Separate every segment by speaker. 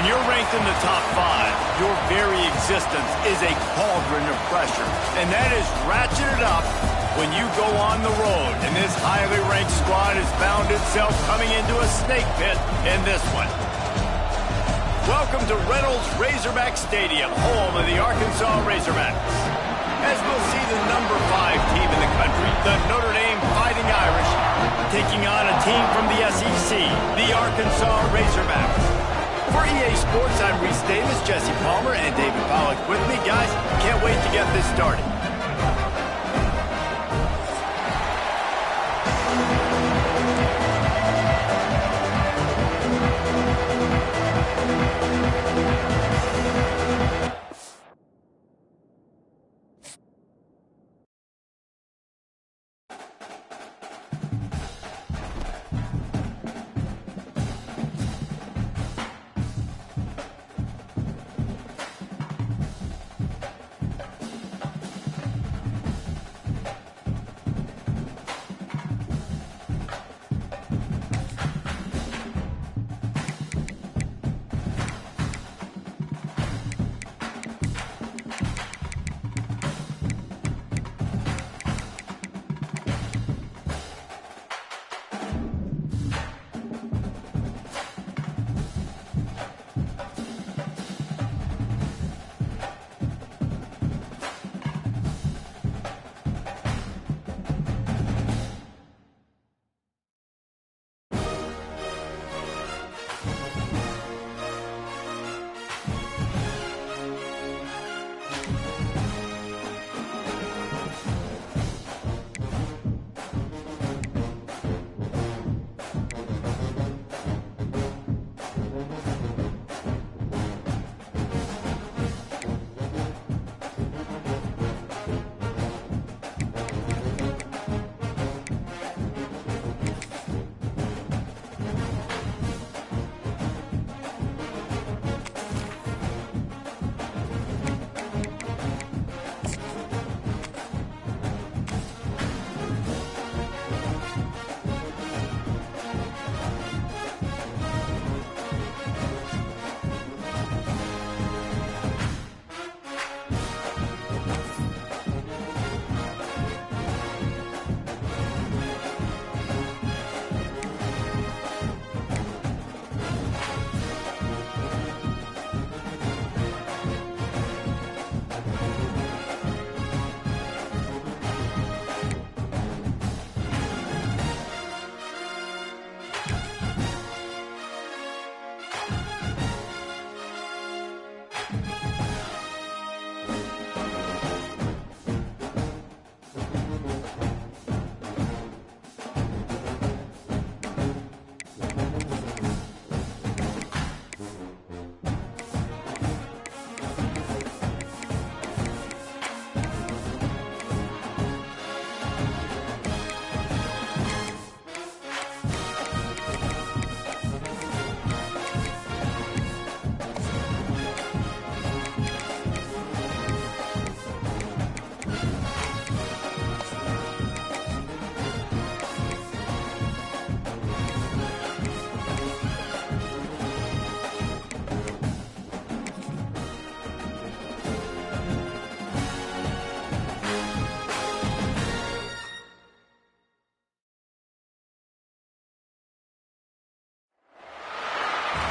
Speaker 1: When you're ranked in the top 5, your very existence is a cauldron of pressure. And that is ratcheted up when you go on the road. And this highly ranked squad has found itself coming into a snake pit in this one. Welcome to Reynolds Razorback Stadium, home of the Arkansas Razorbacks. As we'll see the number 5 team in the country, the Notre Dame Fighting Irish, taking on a team from the SEC, the Arkansas Razorbacks. For EA Sports, I'm Reese Davis, Jesse Palmer, and David Pollock with me. Guys, can't wait to get this started.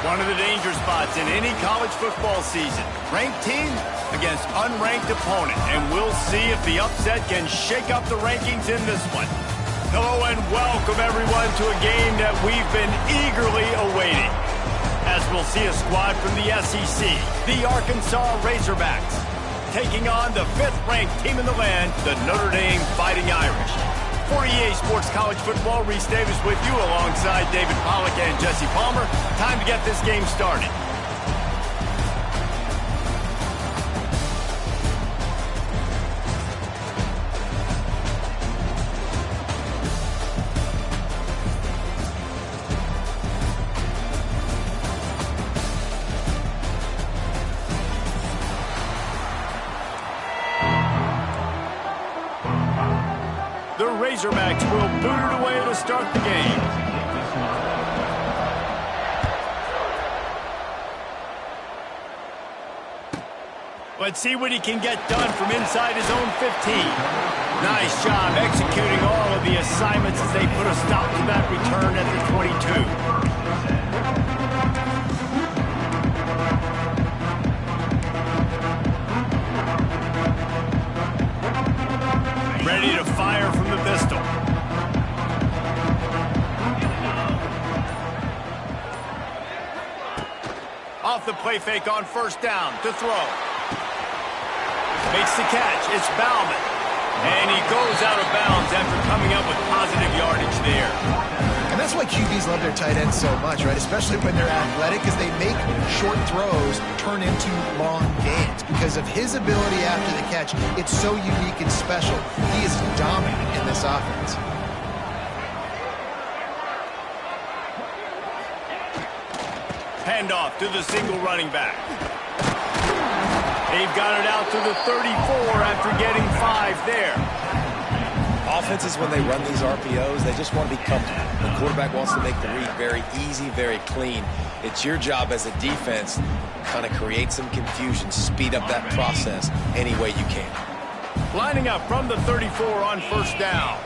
Speaker 1: One of the danger spots in any college football season. Ranked team against unranked opponent. And we'll see if the upset can shake up the rankings in this one. Hello and welcome everyone to a game that we've been eagerly awaiting. As we'll see a squad from the SEC, the Arkansas Razorbacks, taking on the 5th-ranked team in the land, the Notre Dame Fighting Irish. For EA Sports College Football, Reese Davis with you alongside David Pollock and Jesse Palmer. Time to get this game started. The Razorbacks will boot it away to start the game. Let's see what he can get done from inside his own 15. Nice job executing all of the assignments as they put a stop to that return at the 22. Ready to fire from the pistol. Off the play fake on first down to throw. Makes the catch. It's Bauman. And he goes out of bounds after coming up with positive yardage there.
Speaker 2: And that's why QBs love their tight ends so much, right? Especially when they're athletic, because they make short throws turn into long gains. Because of his ability after the catch, it's so unique and special. He is dominant in this offense.
Speaker 1: Handoff to the single running back. They've got it out to the 34 after getting 5 there.
Speaker 3: Offenses, when they run these RPOs, they just want to be comfortable. The quarterback wants to make the read very easy, very clean. It's your job as a defense to kind of create some confusion, speed up that process any way you can.
Speaker 1: Lining up from the 34 on first down.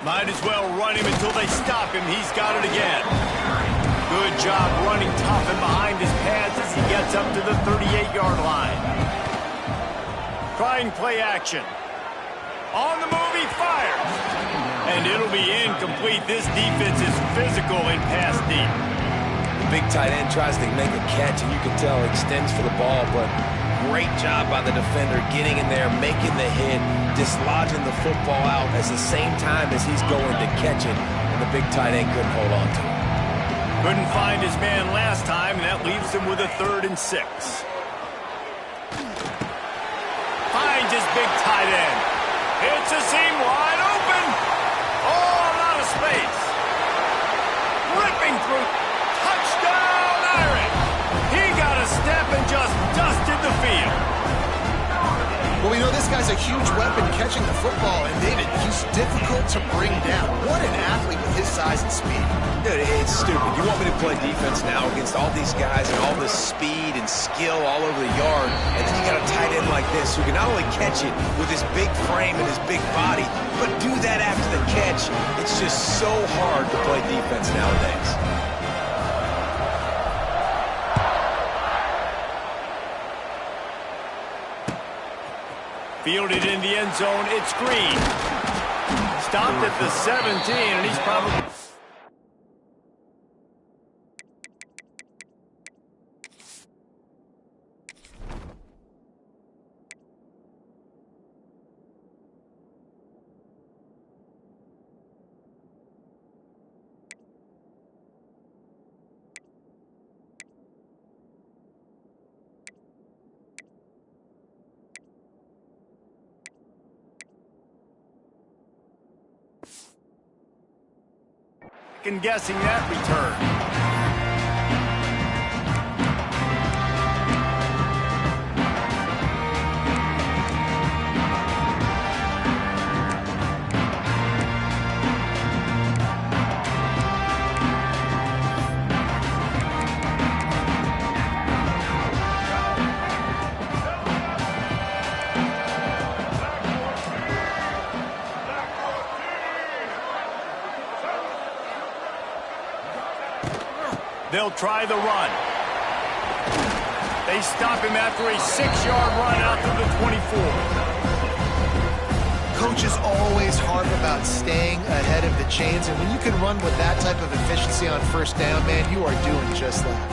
Speaker 1: Might as well run him until they stop him. He's got it again. Good job running tough and behind his pads as he gets up to the 38-yard line. Trying play action. On the move, he fires. And it'll be incomplete. This defense is physical in pass deep.
Speaker 3: The big tight end tries to make a catch, and you can tell he extends for the ball, but great job by the defender getting in there, making the hit, dislodging the football out at the same time as he's going to catch it, and the big tight end couldn't hold on to it.
Speaker 1: Couldn't find his man last time, and that leaves him with a 3rd and 6. Finds his big tight end. It's a seam wide open. Oh, a lot of space. Ripping through. Touchdown, Irish. He got a step and just dusted the field.
Speaker 2: Well, we know this guy's a huge weapon catching the football, and David, he's difficult to bring down. What an athlete with his size and speed.
Speaker 3: Dude, it's stupid. You want me to play defense now against all these guys and all this speed and skill all over the yard, and then you got a tight end like this who can not only catch it with his big frame and his big body, but do that after the catch. It's just so hard to play defense nowadays.
Speaker 1: Fielded in the end zone, it's Green. Stopped at the 17, and he's probably... guessing that return. They'll try the run. They stop him after a 6-yard run out to the 24.
Speaker 2: Coaches always harp about staying ahead of the chains, and when you can run with that type of efficiency on first down, man, you are doing just that.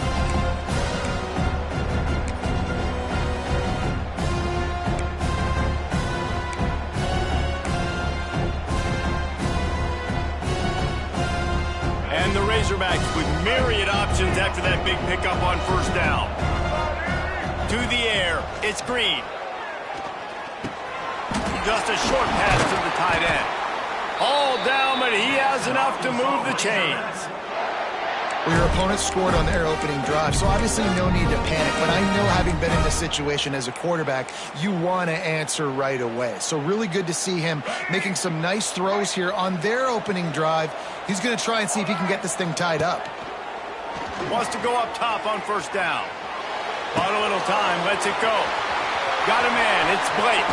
Speaker 1: And the Razorbacks with myriad options after that big pickup on first down. To the air, it's Green. Just a short pass to the tight end. All down, but he has enough to move the chains.
Speaker 2: Well, your opponent scored on their opening drive, so obviously no need to panic. But I know, having been in this situation as a quarterback, you want to answer right away. So really good to see him making some nice throws here on their opening drive. He's going to try and see if he can get this thing tied up.
Speaker 1: Wants to go up top on first down. Bought a little time, lets it go. Got a man, it's Blake.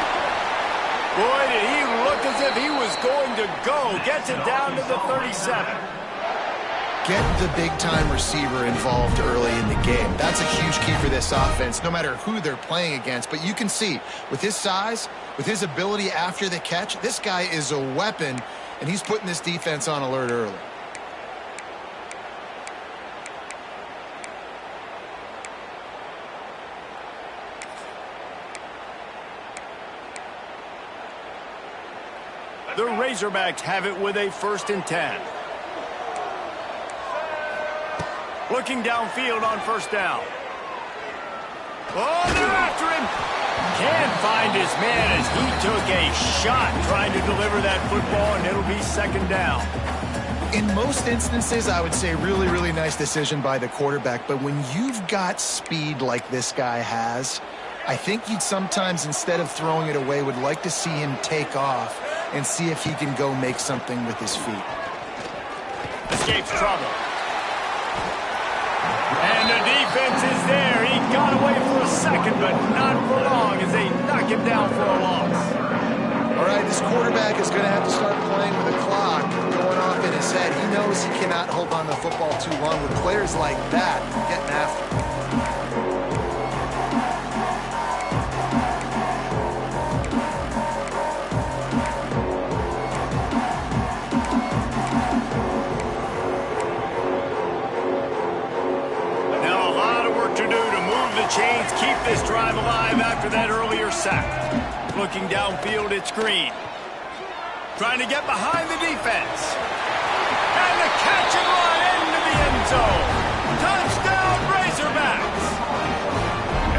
Speaker 1: Boy, did he look as if he was going to go. Gets it down to the 37.
Speaker 2: Get the big-time receiver involved early in the game. That's a huge key for this offense, no matter who they're playing against. But you can see, with his size, with his ability after the catch, this guy is a weapon, and he's putting this defense on alert early.
Speaker 1: The Razorbacks have it with a 1st and 10. Looking downfield on first down. Oh, they're after him. Can't find his man as he took a shot trying to deliver that football, and it'll be 2nd down.
Speaker 2: In most instances, I would say really, really nice decision by the quarterback. But when you've got speed like this guy has, I think you'd sometimes, instead of throwing it away, would like to see him take off and see if he can go make something with his feet.
Speaker 1: Escapes trouble. And the defense is there. He got away for a second, but not for long as they knock him down for a loss.
Speaker 2: All right, this quarterback is going to have to start playing with a clock going off in his head. He knows he cannot hold on to the football too long with players like that getting after him.
Speaker 1: Chains keep this drive alive after that earlier sack. Looking downfield, it's Green. Trying to get behind the defense. And the catch and run into the end zone. Touchdown, Razorbacks.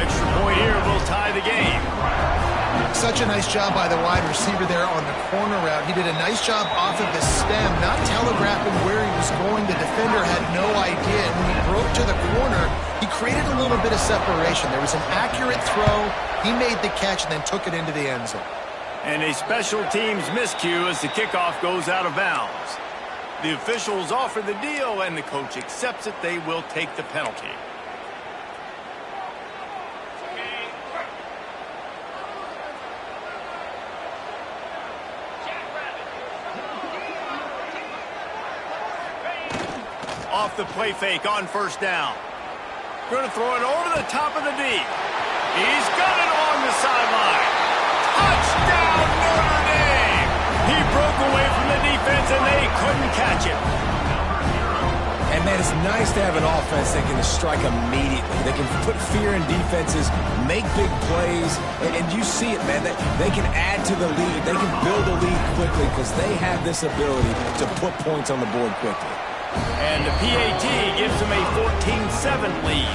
Speaker 1: Extra point here will tie the game.
Speaker 2: Such a nice job by the wide receiver there on the corner route. He did a nice job off of the stem, not telegraphing where he was going. The defender had no idea. And when he broke to the corner, he created a little bit of separation. There was an accurate throw. He made the catch and then took it into the end zone.
Speaker 1: And a special teams miscue as the kickoff goes out of bounds. The officials offer the deal, and the coach accepts it. They will take the penalty. Off the play fake on first down. Going to throw it over the top of the D. He's got it along the sideline. Touchdown, Notre Dame! He broke away from the defense, and they couldn't catch him.
Speaker 3: And, man, it's nice to have an offense that can strike immediately. They can put fear in defenses, make big plays, and you see it, man. They can add to the lead. They can build a lead quickly because they have this ability to put points on the board quickly.
Speaker 1: And the PAT gives them a 14-7 lead.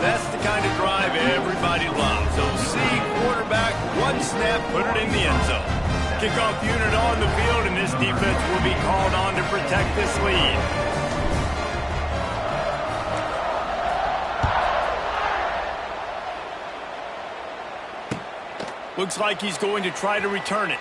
Speaker 1: That's the kind of drive everybody loves. So see quarterback, one snap, put it in the end zone. Kickoff unit on the field, and this defense will be called on to protect this lead. Looks like he's going to try to return it.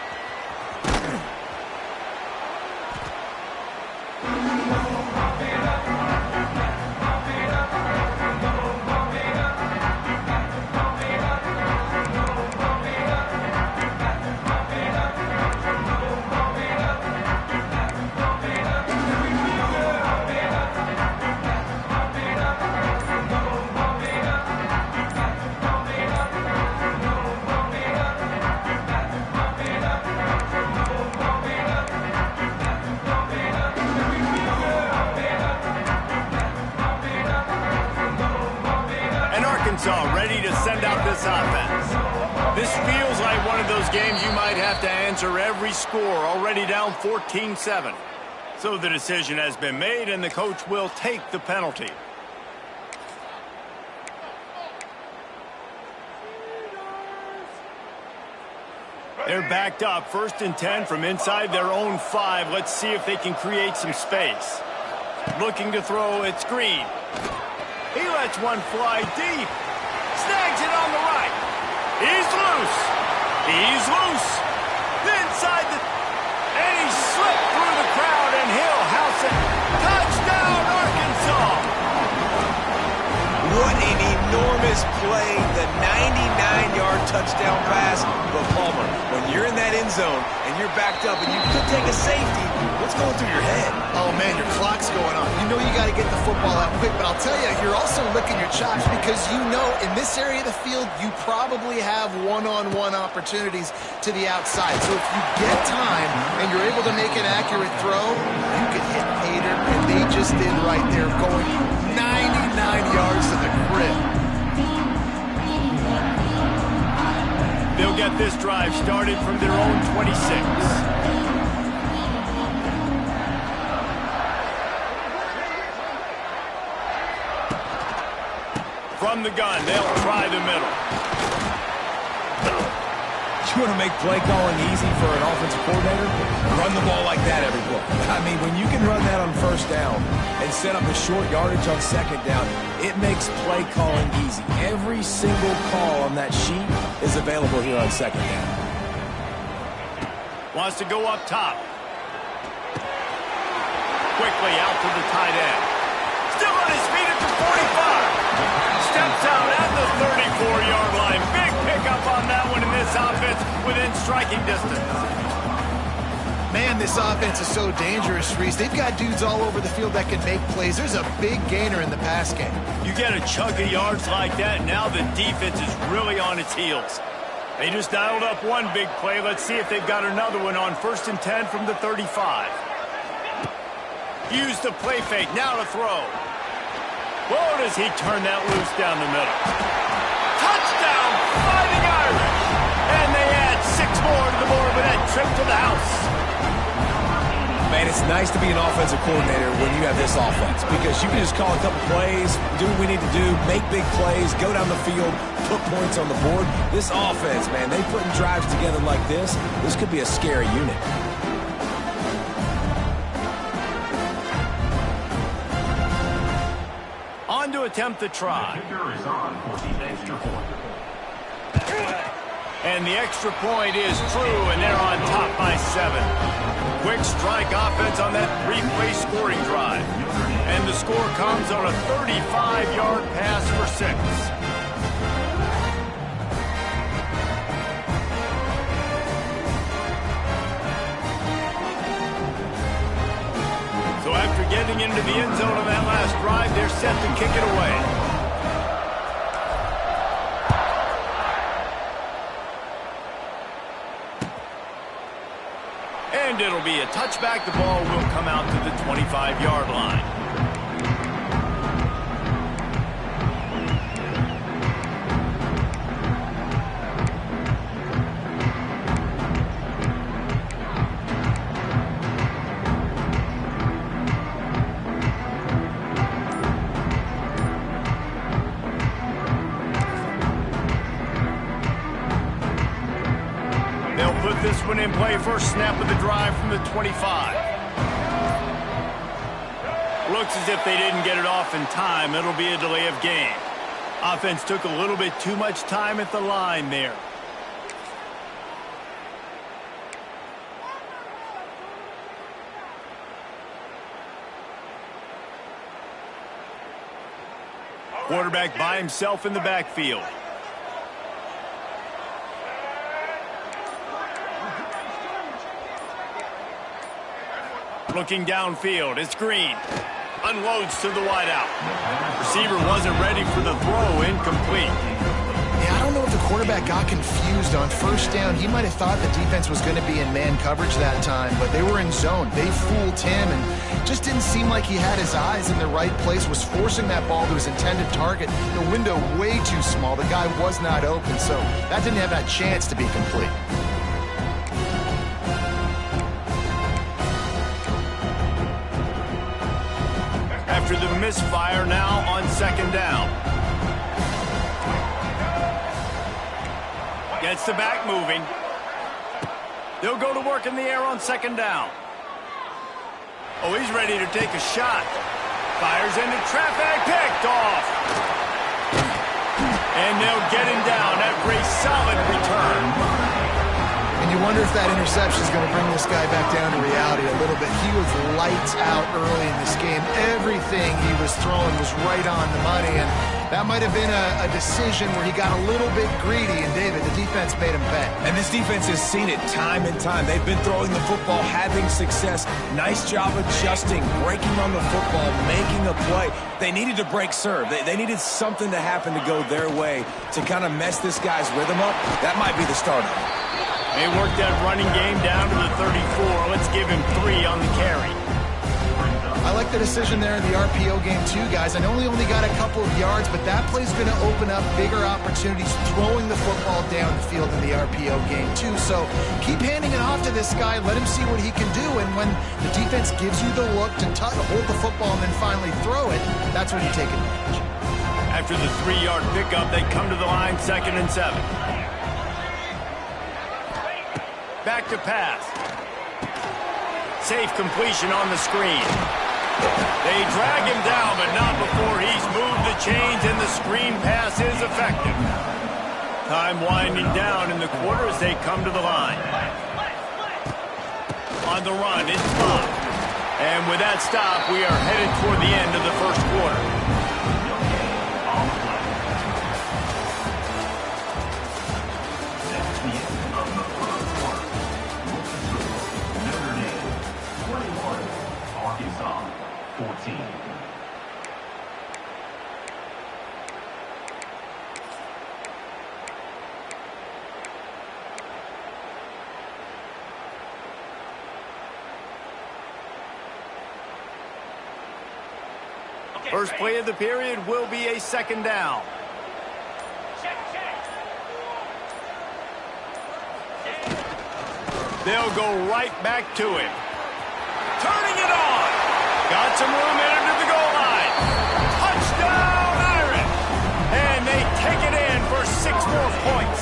Speaker 1: Ready to send out this offense. This feels like one of those games you might have to answer every score, already down 14-7. So the decision has been made, and the coach will take the penalty. They're backed up, 1st and 10 from inside their own 5. Let's see if they can create some space. Looking to throw, it's Green. He lets one fly deep. Snags it on the right. He's loose. He's loose. Inside the... And he slipped through the crowd, and he'll house it. Touchdown, Arkansas!
Speaker 3: What an enormous play. The 99-yard touchdown pass. But, Palmer, when you're in that end zone and you're backed up and you could take a safety, what's going through your head?
Speaker 2: Oh, man, your clock's going on. You know you got to get the football out quick, but I'll tell you, you're also licking your chops because you know in this area of the field, you probably have one-on-one opportunities to the outside. So if you get time and you're able to make an accurate throw, you can hit Hader, and they just did right there, going 99 yards to the crib.
Speaker 1: They'll get this drive started from their own 26. From the gun, they'll try the middle.
Speaker 3: You want to make play calling easy for an offensive coordinator? Run the ball like that every play. I mean, when you can run that on first down and set up a short yardage on second down, it makes play calling easy. Every single call on that sheet is available here on second down.
Speaker 1: Wants to go up top. Quickly out to the tight end. Still on his feet at the 45. Steps out at the 34-yard line. Big pickup on that one in this offense within striking distance.
Speaker 2: Man, this offense is so dangerous, Reese. They've got dudes all over the field that can make plays. There's a big gainer in the pass game.
Speaker 1: You get a chunk of yards like that, now the defense is really on its heels. They just dialed up one big play. Let's see if they've got another one on 1st and 10 from the 35. Use the play fake, now to throw. Whoa, does he turn that loose down the middle. Touchdown, Fighting Irish! And they add 6 more to the board with that trip to the house.
Speaker 3: Man, it's nice to be an offensive coordinator when you have this offense because you can just call a couple plays, do what we need to do, make big plays, go down the field, put points on the board. This offense, man, they putting drives together like this. This could be a scary unit.
Speaker 1: On to attempt the try. And the extra point is true, and they're on top by 7. Quick strike offense on that 3-play scoring drive. And the score comes on a 35-yard pass for 6. So after getting into the end zone on that last drive, they're set to kick it away. And it'll be a touchback. The ball will come out to the 25-yard line. Put this one in play. First snap of the drive from the 25. Looks as if they didn't get it off in time. It'll be a delay of game. Offense took a little bit too much time at the line there. Quarterback by himself in the backfield. Looking downfield, it's Green. Unloads to the wideout. Receiver wasn't ready for the throw, incomplete.
Speaker 2: Yeah, I don't know if the quarterback got confused on first down. He might have thought the defense was going to be in man coverage that time, but they were in zone. They fooled him and just didn't seem like he had his eyes in the right place, was forcing that ball to his intended target. The window way too small. The guy was not open, so that didn't have that chance to be complete.
Speaker 1: After the misfire, now on second down. Gets the back moving. They'll go to work in the air on second down. Oh, he's ready to take a shot. Fires into traffic, picked off. And they'll get him down after a solid return.
Speaker 2: And you wonder if that interception is going to bring this guy back down to reality a little bit. He was lights out early in this game. Everything he was throwing was right on the money, and that might have been a decision where he got a little bit greedy, and David, the defense made him pay.
Speaker 3: And this defense has seen it time and time. They've been throwing the football, having success. Nice job adjusting, breaking on the football, making a play. They needed to break serve. They needed something to happen to go their way to kind of mess this guy's rhythm up. That might be the start of it.
Speaker 1: They worked that running game down to the 34. Let's give him 3 on the carry.
Speaker 2: I like the decision there in the RPO game too, guys. I know he only got a couple of yards, but that play's going to open up bigger opportunities throwing the football down the field in the RPO game too. So keep handing it off to this guy. Let him see what he can do. And when the defense gives you the look to hold the football and then finally throw it, that's when you take advantage.
Speaker 1: After the 3-yard pickup, they come to the line, 2nd and 7. Back to pass. Safe completion on the screen. They drag him down, but not before he's moved the chains, and the screen pass is effective. Time winding down in the quarter as they come to the line. On the run, it's blocked. And with that stop, we are headed toward the end of the first quarter. First play of the period will be a 2nd down. They'll go right back to him. Turning it on. Got some room into the goal line. Touchdown, Irish. And they take it in for 6 more points.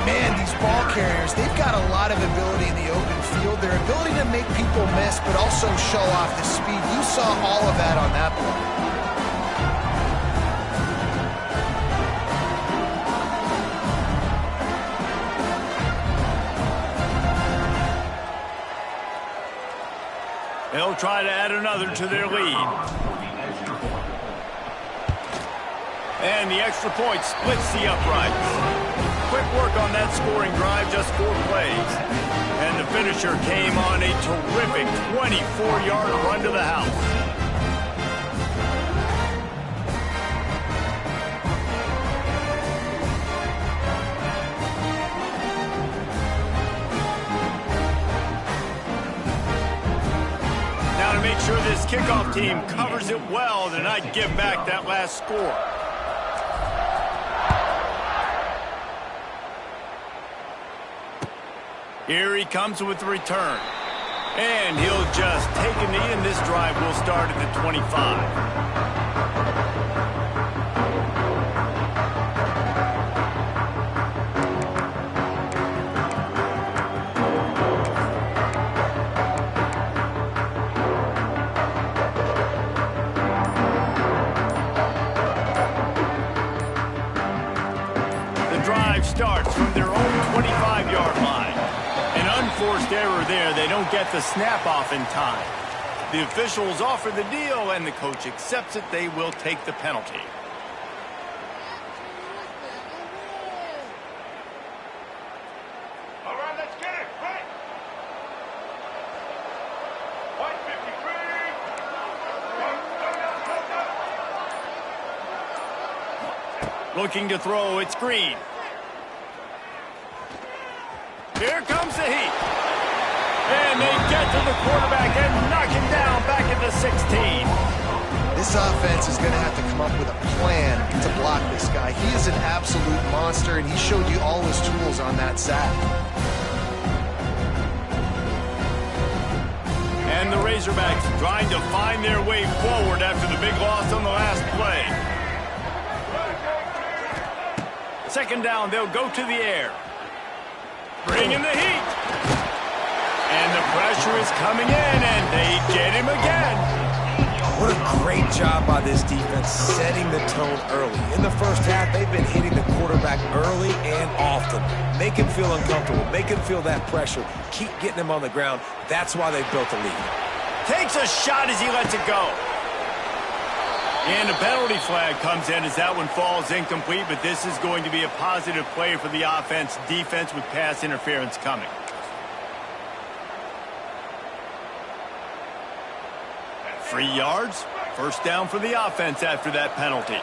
Speaker 2: Man, these ball carriers, they've got a lot of ability in the open field. Their ability to make people miss, but also show off the speed. You saw all of that on that play.
Speaker 1: They'll try to add another to their lead. And the extra point splits the uprights. Quick work on that scoring drive, just 4 plays. And the finisher came on a terrific 24-yard run to the house. Now to make sure this kickoff team covers it well to not give back that last score. Here he comes with the return. And he'll just take a knee, and this drive will start at the 25. The drive starts from their own 25-yard line. Unforced error there. They don't get the snap off in time. The officials offer the deal, and the coach accepts it. They will take the penalty.
Speaker 4: All right, let's get it. Right. White 53.
Speaker 1: Looking to throw. It's Green. Here comes the heat. And they get to the quarterback and knock him down back at the 16.
Speaker 2: This offense is going to have to come up with a plan to block this guy. He is an absolute monster, and he showed you all his tools on that sack.
Speaker 1: And the Razorbacks trying to find their way forward after the big loss on the last play. 2nd down, they'll go to the air. Bring in the heat. And And the pressure is coming in, and they get him again.
Speaker 3: What a great job by this defense setting the tone early. In the first half, they've been hitting the quarterback early and often. Make him feel uncomfortable. Make him feel that pressure. Keep getting him on the ground. That's why they built the lead.
Speaker 1: Takes a shot as he lets it go. And a penalty flag comes in as that one falls incomplete, but this is going to be a positive play for the offense. Defense with pass interference coming. And 3 yards. First down for the offense after that penalty.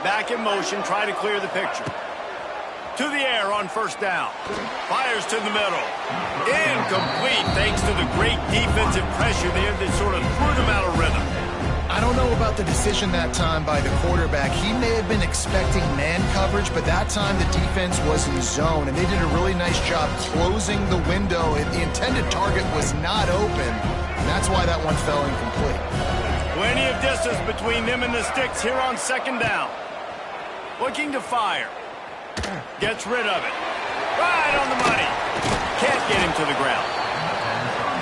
Speaker 1: Back in motion, try to clear the picture. To the air on first down. Fires to the middle. Incomplete thanks to the great defensive pressure there that sort of threw them out of rhythm.
Speaker 2: I don't know about the decision that time by the quarterback. He may have been expecting man coverage, but that time the defense was in zone, and they did a really nice job closing the window. The intended target was not open, and that's why that one fell incomplete.
Speaker 1: Plenty of distance between them and the sticks here on second down. Looking to fire. Gets rid of it. Right on the money. Can't get him to the ground.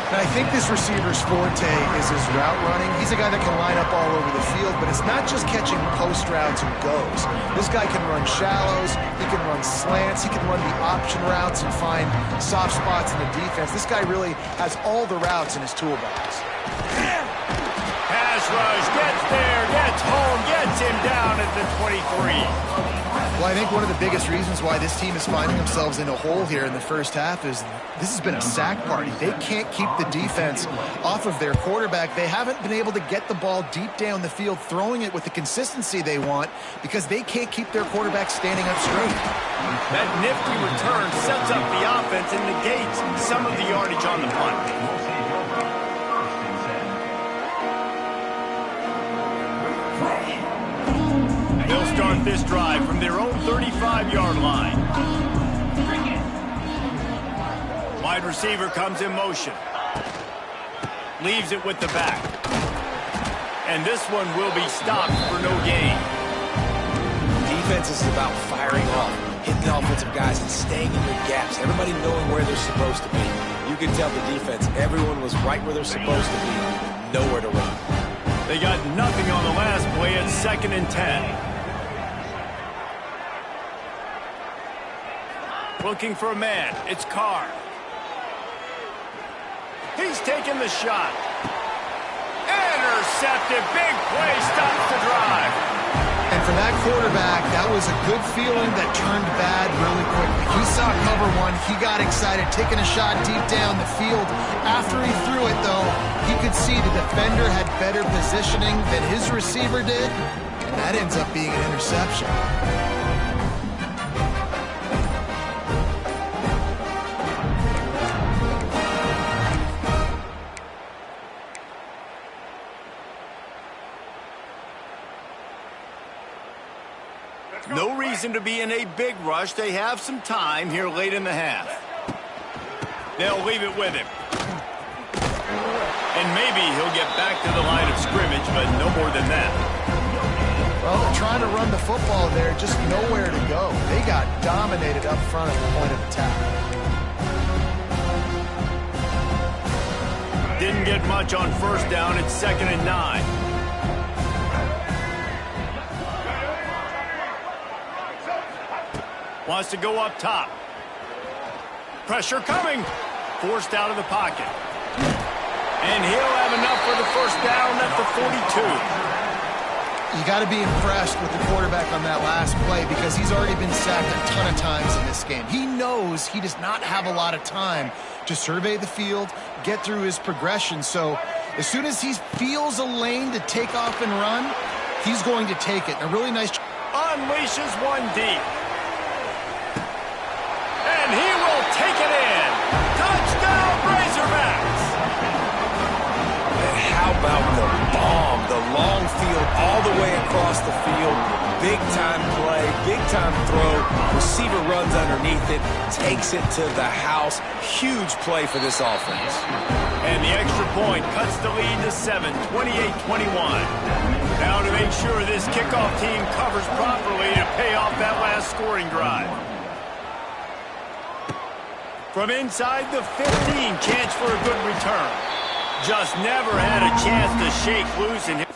Speaker 2: And I think this receiver's forte is his route running. He's a guy that can line up all over the field, but it's not just catching post routes and goes. This guy can run shallows, he can run slants, he can run the option routes and find soft spots in the defense. This guy really has all the routes in his toolbox.
Speaker 1: Pass rush, gets there, gets home, gets him down at the 23.
Speaker 2: Well, I think one of the biggest reasons why this team is finding themselves in a hole here in the first half is this has been a sack party. They can't keep the defense off of their quarterback. They haven't been able to get the ball deep down the field, throwing it with the consistency they want because they can't keep their quarterback standing up straight.
Speaker 1: That nifty return sets up the offense and negates some of the yardage on the punt. They'll start this drive from their own 35-yard line. Wide receiver comes in motion. Leaves it with the back. And this one will be stopped for no gain.
Speaker 3: Defense is about firing off, hitting the offensive guys and staying in their gaps. Everybody knowing where they're supposed to be. You can tell the defense, everyone was right where they're supposed to be. Nowhere to run.
Speaker 1: They got nothing on the last play at 2nd and 10. Looking for a man. It's Carr. He's taking the shot. Intercepted. Big play. Stops the drive.
Speaker 2: And for that quarterback, that was a good feeling that turned bad really quickly. He saw cover one. He got excited, taking a shot deep down the field. After he threw it, though, he could see the defender had better positioning than his receiver did. And that ends up being an interception.
Speaker 1: No reason to be in a big rush. They have some time here late in the half. They'll leave it with him. And maybe he'll get back to the line of scrimmage, but no more than that.
Speaker 2: Well, they're trying to run the football there, just nowhere to go. They got dominated up front at the point of attack.
Speaker 1: Didn't get much on first down. It's 2nd and 9. Wants to go up top. Pressure coming. Forced out of the pocket. And he'll have enough for the first down at the 42.
Speaker 2: You got to be impressed with the quarterback on that last play because he's already been sacked a ton of times in this game. He knows he does not have a lot of time to survey the field, get through his progression. So as soon as he feels a lane to take off and run, he's going to take it. A really nice...
Speaker 1: Unleashes one deep. And he will take it in. Touchdown, Razorbacks.
Speaker 3: And how about the bomb? The long field all the way across the field. Big-time play, big-time throw. Receiver runs underneath it, takes it to the house. Huge play for this offense.
Speaker 1: And the extra point cuts the lead to 7, 28-21. Now to make sure this kickoff team covers properly to pay off that last scoring drive. From inside the 15, chance for a good return. Just never had a chance to shake loose and hit.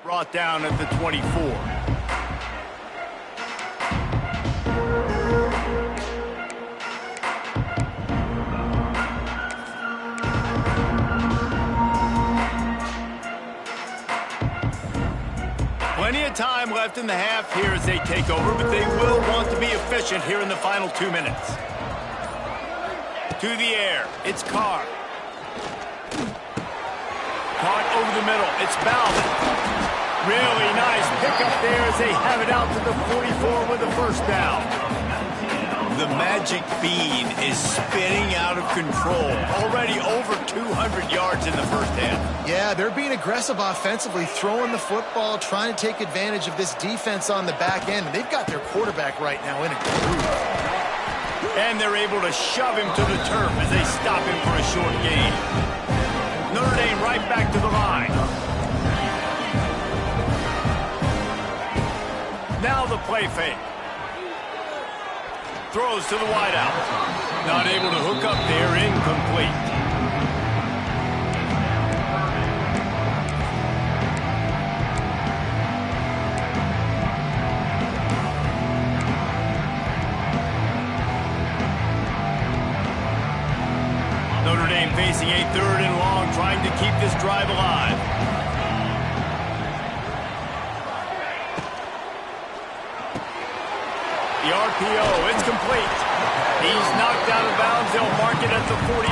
Speaker 1: Brought down at the 24. Plenty of time left in the half here as they take over, but they will want to be efficient here in the final 2 minutes. To the air, it's Carr. Caught over the middle, it's Bowden. Really nice pickup there as they have it out to the 44 with a first down. The magic bean is spinning out of control. Already over 200 yards in the first half.
Speaker 2: Yeah, they're being aggressive offensively, throwing the football, trying to take advantage of this defense on the back end. And they've got their quarterback right now in a groove.
Speaker 1: And they're able to shove him to the turf as they stop him for a short gain. Notre Dame right back to the line. Now the play fake. Throws to the wideout. Not able to hook up there, incomplete. Notre Dame facing a 3rd and long, trying to keep this drive alive. The RPO, it's complete. He's knocked out of bounds. They'll mark it at the 44.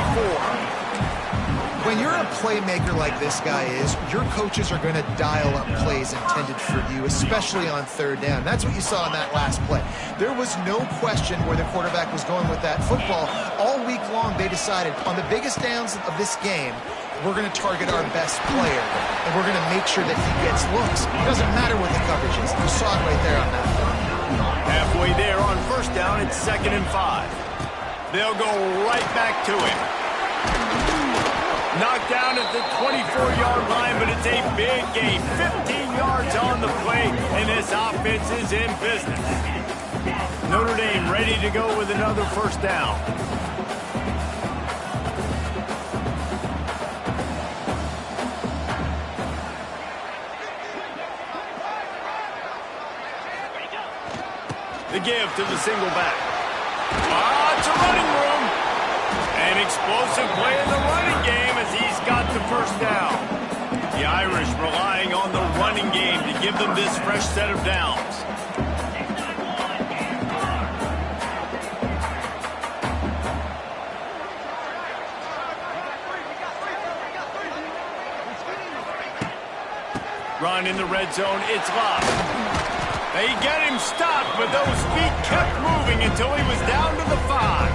Speaker 2: When you're a playmaker like this guy is, your coaches are going to dial up plays intended for you, especially on 3rd down. That's what you saw in that last play. There was no question where the quarterback was going with that football. All week long, they decided on the biggest downs of this game, we're going to target our best player, and we're going to make sure that he gets looks. It doesn't matter what the coverage is. You saw it right there on that play.
Speaker 1: Halfway there on first down, it's 2nd and 5. They'll go right back to him. Knocked down at the 24-yard line, but it's a big gain. 15 yards on the play, and this offense is in business. Notre Dame ready to go with another first down. The give to the single back. It's a running room. An explosive play in the running game as he's got the first down. The Irish relying on the running game to give them this fresh set of downs. Run in the red zone, it's lost. They get him stopped, but those feet kept moving until he was down to the 5.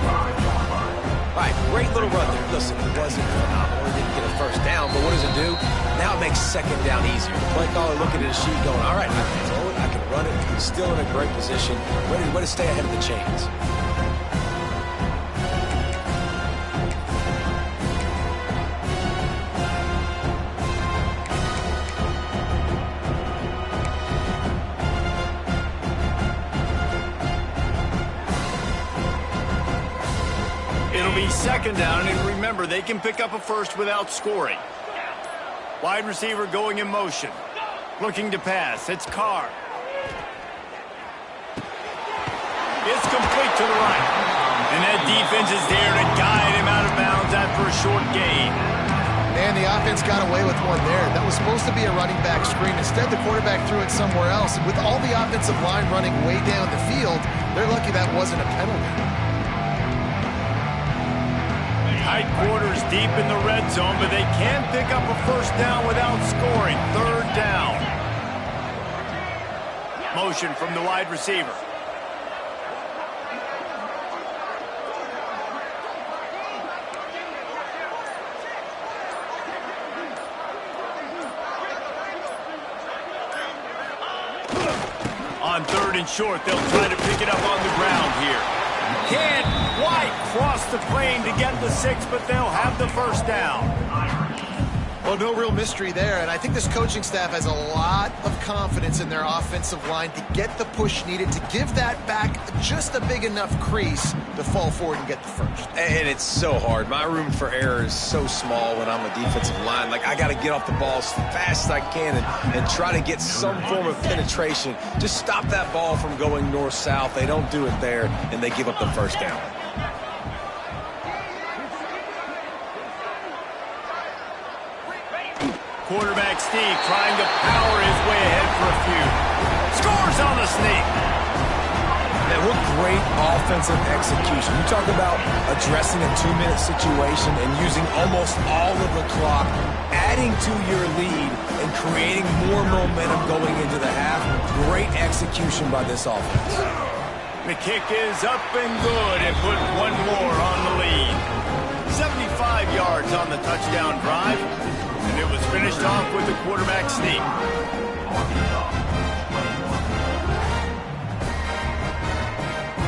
Speaker 3: All right, great little run there. Listen, it wasn't phenomenal. He didn't get a first down, but what does it do? Now it makes 2nd down easier. The play caller looking at his sheet going, all right, I can throw it, I can run it. He's still in a great position. Way to stay ahead of the chains.
Speaker 1: It'll be 2nd down, and remember, they can pick up a first without scoring. Wide receiver going in motion. Looking to pass. It's Carr. It's complete to the right. And that defense is there to guide him out of bounds after a short gain.
Speaker 2: Man, the offense got away with one there. That was supposed to be a running back screen. Instead, the quarterback threw it somewhere else. And with all the offensive line running way down the field, they're lucky that wasn't a penalty.
Speaker 1: Tight quarters deep in the red zone, but they can pick up a first down without scoring. 3rd down. Motion from the wide receiver. On 3rd and short, they'll try to pick it up on the ground here. Can't quite cross the plane to get the 6, but they'll have the first down.
Speaker 2: Well, no real mystery there, and I think this coaching staff has a lot of confidence in their offensive line to get the push needed to give that back just a big enough crease to fall forward and get the first.
Speaker 3: And it's so hard. My room for error is so small when I'm a defensive line. Like, I got to get off the ball as fast as I can and try to get some form of penetration. Just stop that ball from going north-south. They don't do it there, and they give up the first down.
Speaker 1: Quarterback Steve trying to power his way ahead for a few. Scores on the sneak.
Speaker 5: Man, what great offensive execution. You talk about addressing a 2-minute situation and using almost all of the clock, adding to your lead and creating more momentum going into the half. Great execution by this offense.
Speaker 1: The kick is up and good and put one more on the lead. 75 yards on the touchdown drive. And it was finished off with the quarterback sneak.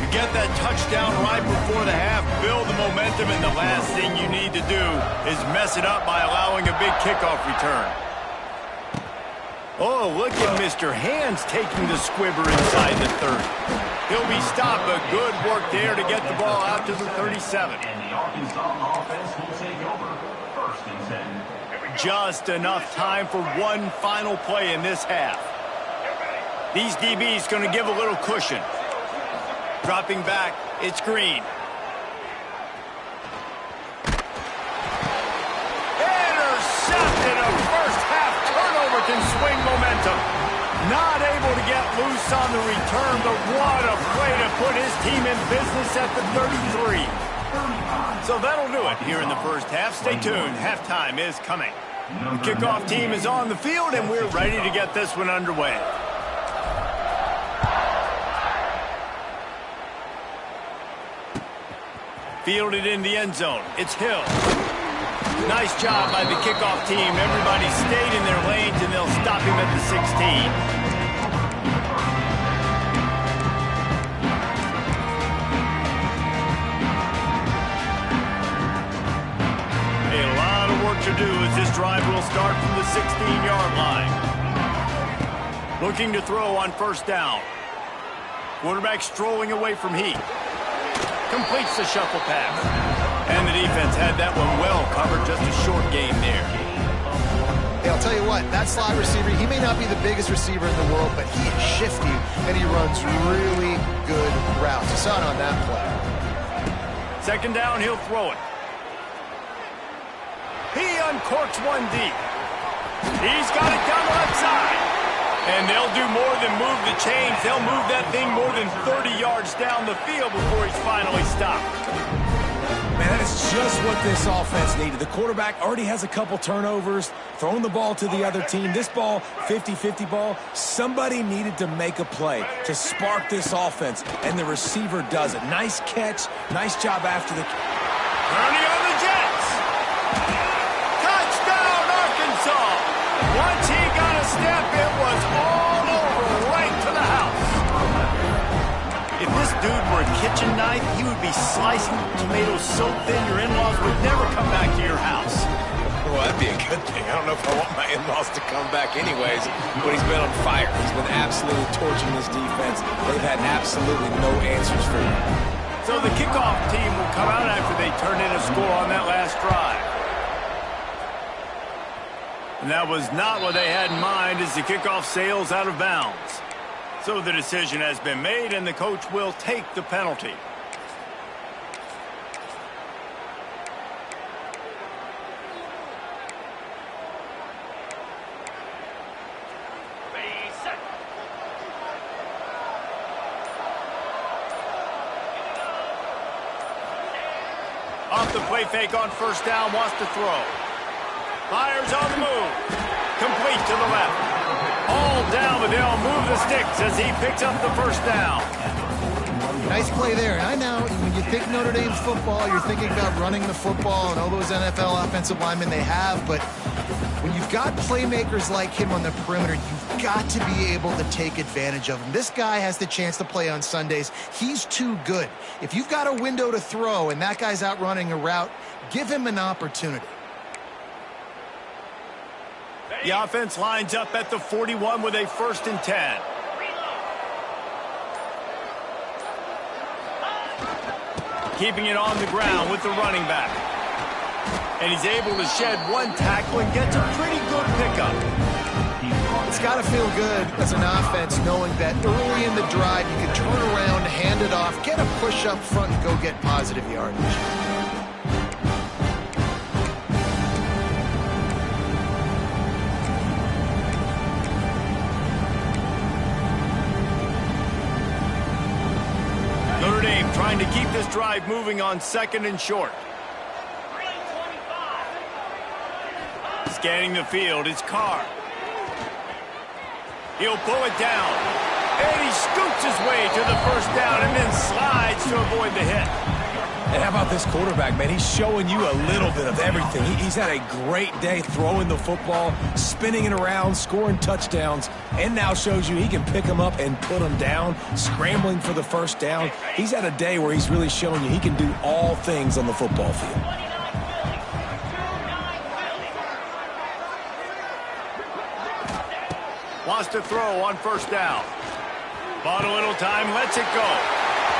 Speaker 1: You get that touchdown right before the half, build the momentum, and the last thing you need to do is mess it up by allowing a big kickoff return. Oh, look at Mr. Hands taking the squibber inside the 30. He'll be stopped, but good work there to get the ball out to the 37.
Speaker 6: And the Arkansas offense will take over 1st and 10.
Speaker 1: Just enough time for one final play in this half. These DBs going to give a little cushion. Dropping back, it's Green. Intercepted. A first half turnover can swing momentum. Not able to get loose on the return, but what a play to put his team in business at the 33. So that'll do it here in the first half. Stay tuned. Halftime is coming. The kickoff team is on the field, and we're ready to get this one underway. Fielded in the end zone. It's Hill. Nice job by the kickoff team. Everybody stayed in their lanes, and they'll stop him at the 16. To do as this drive will start from the 16-yard line. Looking to throw on 1st down. Quarterback strolling away from Heath. Completes the shuffle pass. And the defense had that one well covered. Just a short game there.
Speaker 2: Hey, I'll tell you what, that slot receiver, he may not be the biggest receiver in the world, but he is shifty and he runs really good routes. You saw it on that play.
Speaker 1: 2nd down, he'll throw it. He uncorks one deep. He's got it down the left side. And they'll do more than move the chains. They'll move that thing more than 30 yards down the field before he's finally stopped.
Speaker 5: Man, that is just what this offense needed. The quarterback already has a couple turnovers, throwing the ball to the other team. This ball, 50-50 ball, somebody needed to make a play to spark this offense, and the receiver does it. Nice catch, nice job after the...
Speaker 1: Tourney on the Jets. Once he got a step, it was all over, right to the house. If this dude were a kitchen knife, he would be slicing tomatoes so thin your in-laws would never come back to your house.
Speaker 3: Well, that'd be a good thing. I don't know if I want my in-laws to come back anyways, but he's been on fire. He's been absolutely torching this defense. They've had absolutely no answers for him.
Speaker 1: So the kickoff team will come out after they turn in a score on that last drive. And that was not what they had in mind as the kickoff sails out of bounds. So the decision has been made, and the coach will take the penalty. Off the play fake on 1st down, wants to throw. Fires on the move. Complete to the left. All down, but they'll move the sticks as he picks up the first down.
Speaker 2: Nice play there. And I know when you think Notre Dame's football, you're thinking about running the football and all those NFL offensive linemen they have, but when you've got playmakers like him on the perimeter, you've got to be able to take advantage of him. This guy has the chance to play on Sundays. He's too good. If you've got a window to throw and that guy's out running a route, give him an opportunity.
Speaker 1: The offense lines up at the 41 with a 1st and 10. Keeping it on the ground with the running back. And he's able to shed one tackle and gets a pretty good pickup.
Speaker 2: It's got to feel good as an offense knowing that early in the drive you can turn around, hand it off, get a push up front, and go get positive yardage.
Speaker 1: Notre Dame trying to keep this drive moving on 2nd and short. Scanning the field, it's Carr. He'll pull it down. And he scoots his way to the first down and then slides to avoid the hit.
Speaker 5: And how about this quarterback, man? He's showing you a little bit of everything. He's had a great day throwing the football, spinning it around, scoring touchdowns, and now shows you he can pick them up and put them down, scrambling for the first down. He's had a day where he's really showing you he can do all things on the football field.
Speaker 1: Wants to throw on 1st down. Bought a little time, lets it go.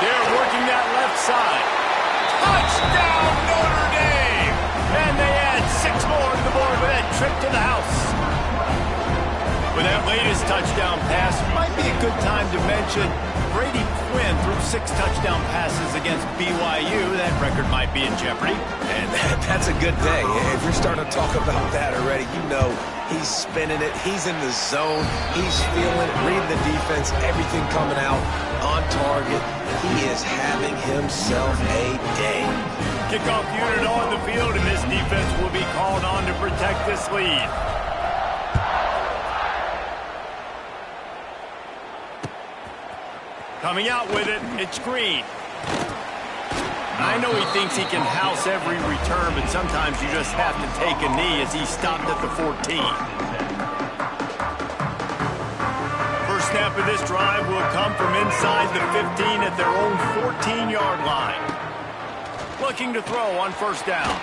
Speaker 1: They're working that left side. Touchdown, Notre Dame! And they add 6 more to the board with that trip to the house. With that latest touchdown pass, might be a good time to mention Brady Quinn threw 6 touchdown passes against BYU. That record might be in jeopardy.
Speaker 3: And that's a good day. If you're starting to talk about that already, you know he's spinning it. He's in the zone. He's feeling it, reading the defense, everything coming out on target. He is having himself a day.
Speaker 1: Kickoff unit on the field, and this defense will be called on to protect this lead. Coming out with it, it's Green. I know he thinks he can house every return, but sometimes you just have to take a knee as he stopped at the 14. First snap of this drive will come from inside the 15 at their own 14-yard line. Looking to throw on 1st down.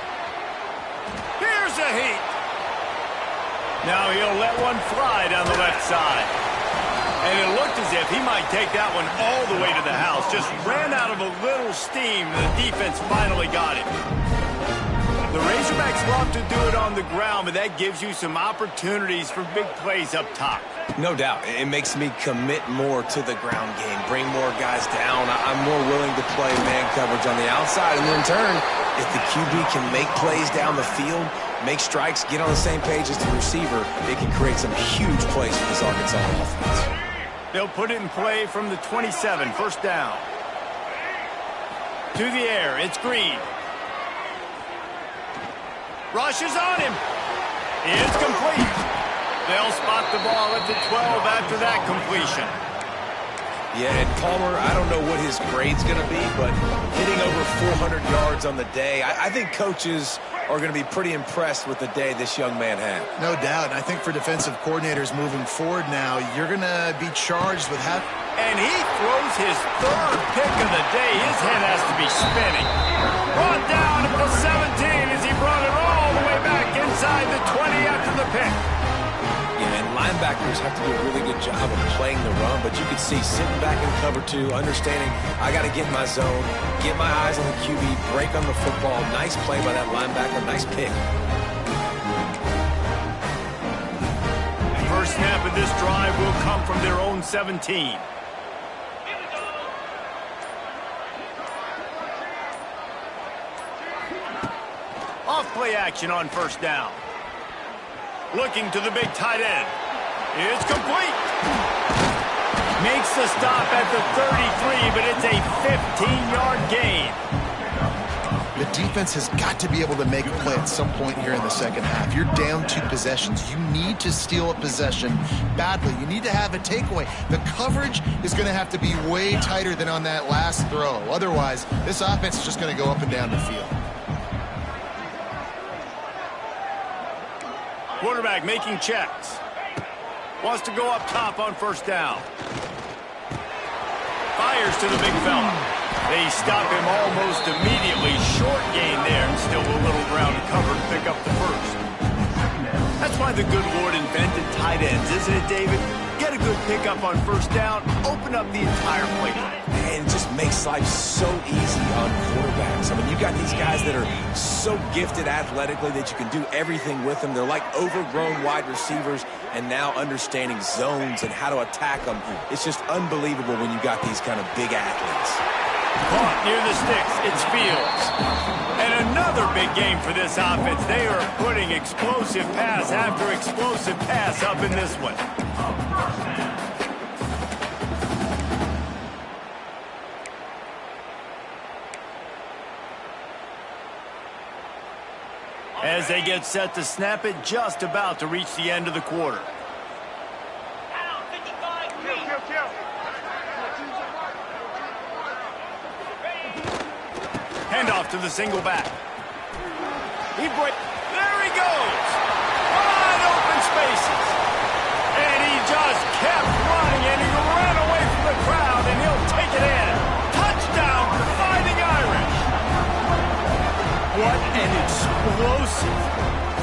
Speaker 1: Here's a heat. Now he'll let one fly down the left side. And it looked as if he might take that one all the way to the house. Just ran out of a little steam, and the defense finally got it. The Razorbacks love to do it on the ground, but that gives you some opportunities for big plays up top.
Speaker 3: No doubt. It makes me commit more to the ground game, bring more guys down. I'm more willing to play man coverage on the outside. And in turn, if the QB can make plays down the field, make strikes, get on the same page as the receiver, it can create some huge plays for this Arkansas offense.
Speaker 1: They'll put it in play from the 27, 1st down. To the air, it's Green. Rushes on him. It's complete. They'll spot the ball at the 12 after that completion.
Speaker 3: Yeah, and Palmer, I don't know what his grade's going to be, but hitting over 400 yards on the day, I think coaches are going to be pretty impressed with the day this young man had.
Speaker 2: No doubt. And I think for defensive coordinators moving forward now, you're going to be charged with how...
Speaker 1: And he throws his 3rd pick of the day. His head has to be spinning. Brought down at the 17 as he brought it all the way back inside the 20 after the pick.
Speaker 3: Yeah, and linebackers have to do a really good job of playing the run, but you can see sitting back in cover 2, understanding I got to get in my zone, get my eyes on the QB, break on the football. Nice play by that linebacker, nice pick.
Speaker 1: First snap of this drive will come from their own 17. Off play action on 1st down. Looking to the big tight end. It's complete. Makes the stop at the 33, but it's a 15-yard gain.
Speaker 2: The defense has got to be able to make a play at some point here in the second half. You're down 2 possessions. You need to steal a possession badly. You need to have a takeaway. The coverage is going to have to be way tighter than on that last throw. Otherwise, this offense is just going to go up and down the field.
Speaker 1: Quarterback making checks. Wants to go up top on first down. Fires to the big fella. They stop him almost immediately. Short gain there. Still a little ground to cover to pick up the first. That's why the good Lord invented tight ends, isn't it, David? Get a good pickup on first down, open up the entire playbook.
Speaker 5: And it just makes life so easy on quarterbacks. I mean, you got these guys that are so gifted athletically that you can do everything with them. They're like overgrown wide receivers, and now understanding zones and how to attack them. It's just unbelievable when you got these kind of big athletes.
Speaker 1: Caught near the sticks. It's Fields. And another big game for this offense. They are putting explosive pass after explosive pass up in this one. As they get set to snap it, just about to reach the end of the quarter. Handoff to the single back. There he goes. Wide open spaces. And he just kept running, and he ran away from the crowd, and he'll take it in. Touchdown, Fighting Irish. What an explosive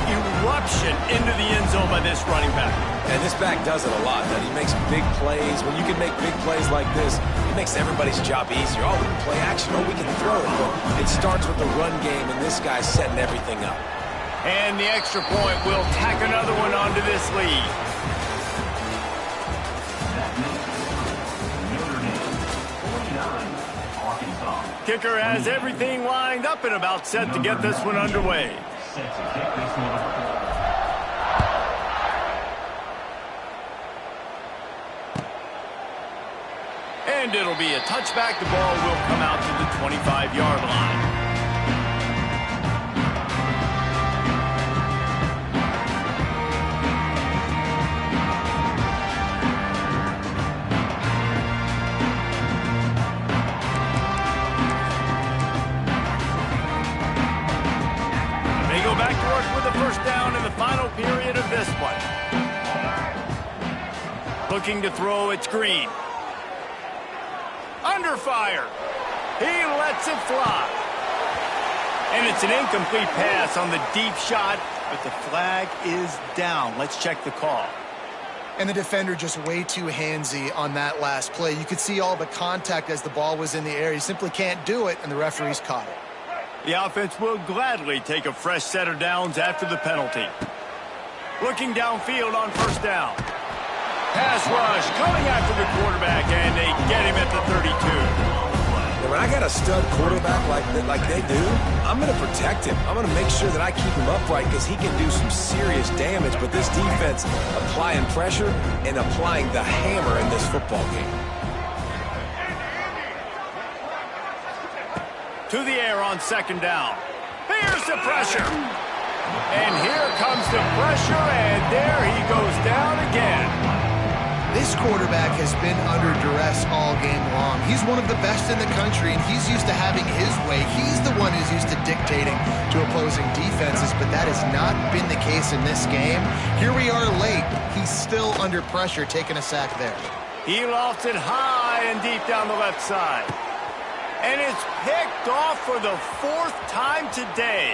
Speaker 1: eruption into the end zone by this running back.
Speaker 5: And this back does it a lot, man. He makes big plays. When you can make big plays like this, it makes everybody's job easier. Oh, we can play action. Oh, we can throw it. But it starts with the run game, and this guy's setting everything up.
Speaker 1: And the extra point will tack another one onto this lead. Kicker has everything lined up and about set to get this one underway. And it'll be a touchback. The ball will come out to the 25-yard line. They go back to work with a first down in the final period of this one. Looking to throw, it's Green. Under fire. He lets it fly. And it's an incomplete pass on the deep shot, but the flag is down. Let's check the call.
Speaker 2: And the defender just way too handsy on that last play. You could see all the contact as the ball was in the air. He simply can't do it, and the referees caught it.
Speaker 1: The offense will gladly take a fresh set of downs after the penalty. Looking downfield on first down. Pass rush coming after the quarterback, and they get him at the 32.
Speaker 5: When I got a stud quarterback like they do, I'm going to protect him. I'm going to make sure that I keep him upright because he can do some serious damage. But this defense applying pressure and applying the hammer in this football game.
Speaker 1: To the air on second down. Here's the pressure. And here comes the pressure, and there he goes down again.
Speaker 2: This quarterback has been under duress all game long. He's one of the best in the country, and he's used to having his way. He's the one who's used to dictating to opposing defenses, but that has not been the case in this game. Here we are late. He's still under pressure, taking a sack there.
Speaker 1: He lofts it high and deep down the left side. And it's picked off for the 4th time today.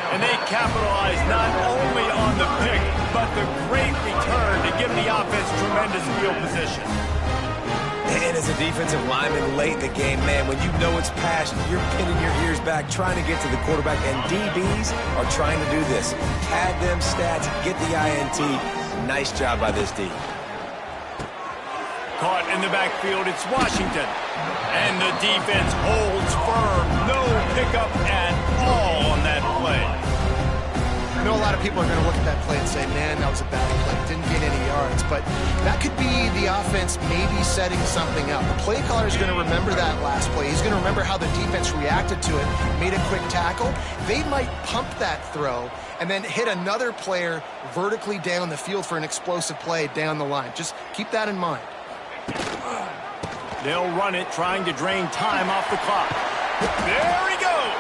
Speaker 1: And they capitalize not only on the pick, but the great return to give the offense tremendous field position.
Speaker 5: And as a defensive lineman late in the game, man, when you know it's past, you're pinning your ears back, trying to get to the quarterback, and DBs are trying to do this. Pad them stats, get the INT. Nice job by this D.
Speaker 1: Caught in the backfield, it's Washington. And the defense holds firm. No pickup at all on that play.
Speaker 2: I know a lot of people are going to look at that play and say, man, that was a bad play. Didn't gain any yards. But that could be the offense maybe setting something up. The play caller is going to remember that last play. He's going to remember how the defense reacted to it, made a quick tackle. They might pump that throw and then hit another player vertically down the field for an explosive play down the line. Just keep that in mind.
Speaker 1: They'll run it, trying to drain time off the clock. There he goes.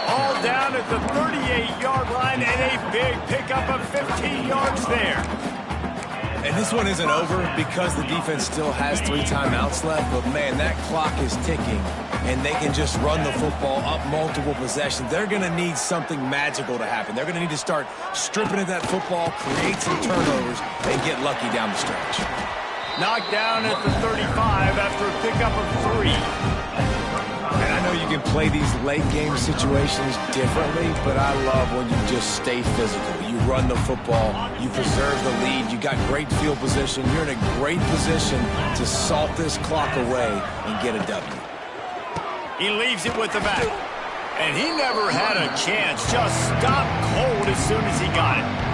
Speaker 1: All down at the 38-yard line, and a big pickup of 15 yards there.
Speaker 5: And this one isn't over because the defense still has 3 timeouts left, but man, that clock is ticking, and they can just run the football up multiple possessions. They're going to need something magical to happen. They're going to need to start stripping at that football, create some turnovers, and get lucky down the stretch.
Speaker 1: Knocked down at the 35 after a pickup of 3.
Speaker 5: And I know you can play these late-game situations differently, but I love when you just stay physical. You run the football, you preserve the lead, you got great field position, you're in a great position to salt this clock away and get a W.
Speaker 1: He leaves it with the back. And he never had a chance, just stopped cold as soon as he got it.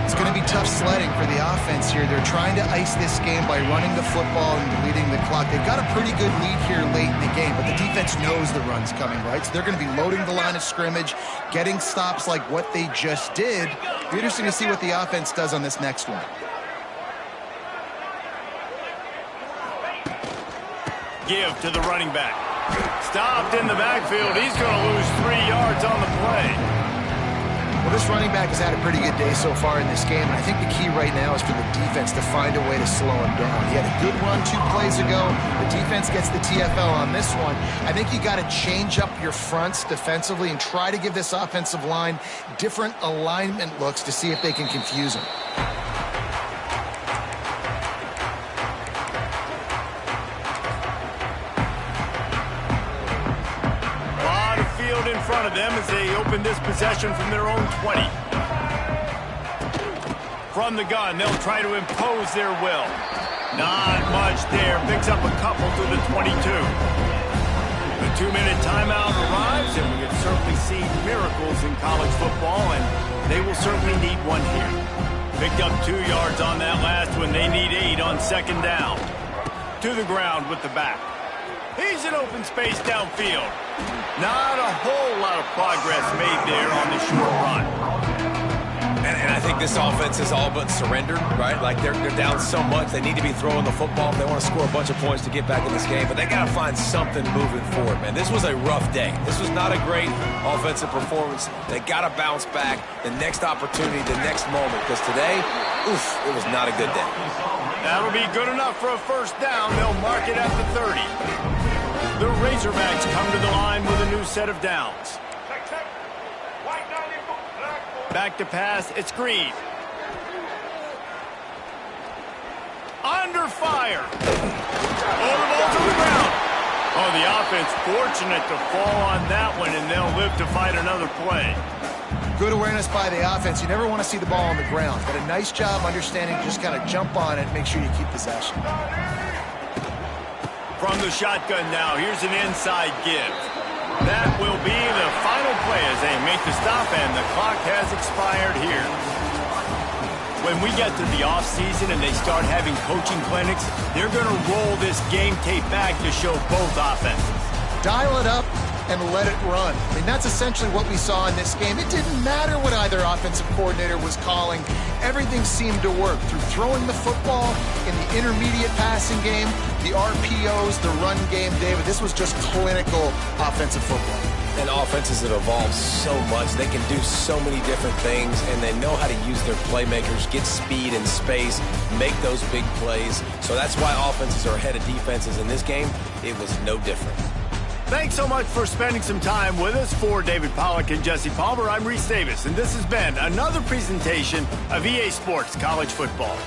Speaker 2: It's going to be tough sledding for the offense here. They're trying to ice this game by running the football and leading the clock. They've got a pretty good lead here late in the game, but the defense knows the run's coming, right? So they're going to be loading the line of scrimmage, getting stops like what they just did. It'll be interesting to see what the offense does on this next one.
Speaker 1: Give to the running back. Stopped in the backfield. He's going to lose 3 yards on the play.
Speaker 2: Well, this running back has had a pretty good day so far in this game, and I think the key right now is for the defense to find a way to slow him down. He had a good run 2 plays ago. The defense gets the TFL on this one. I think you got to change up your fronts defensively and try to give this offensive line different alignment looks to see if they can confuse him.
Speaker 1: In front of them as they open this possession from their own 20. From the gun, they'll try to impose their will. Not much there. Picks up a couple to the 22. The 2-minute timeout arrives, and we have certainly seen miracles in college football, and they will certainly need one here. Picked up 2 yards on that last one. They need 8 on second down. To the ground with the back. He's in open space downfield. Not a whole lot of progress made there on the short run.
Speaker 3: And I think this offense is all but surrendered, right? Like they're down so much, they need to be throwing the football if they want to score a bunch of points to get back in this game. But they got to find something moving forward, man. This was a rough day. This was not a great offensive performance. They got to bounce back the next opportunity, the next moment. Because today, oof, it was not a good day.
Speaker 1: That'll be good enough for a first down. They'll mark it at the 30. The Razorbacks come to the line with a new set of downs. Back to pass, it's Green. Under fire. Oh, the ball's on the ground. Oh, the offense fortunate to fall on that one, and they'll live to fight another play.
Speaker 2: Good awareness by the offense. You never want to see the ball on the ground, but a nice job understanding to just kind of jump on it and make sure you keep possession.
Speaker 1: From the shotgun now, here's an inside give. That will be the final play as they make the stop, and the clock has expired here. When we get to the offseason and they start having coaching clinics, they're going to roll this game tape back to show both offenses.
Speaker 2: Dial it up and let it run. I mean, that's essentially what we saw in this game. It didn't matter what either offensive coordinator was calling. Everything seemed to work through throwing the football in the intermediate passing game, the RPOs, the run game. David, this was just clinical offensive football.
Speaker 3: And offenses have evolved so much. They can do so many different things, and they know how to use their playmakers, get speed and space, make those big plays. So that's why offenses are ahead of defenses in this game. It was no different.
Speaker 1: Thanks so much for spending some time with us. For David Pollack and Jesse Palmer, I'm Reese Davis, and this has been another presentation of EA Sports College Football.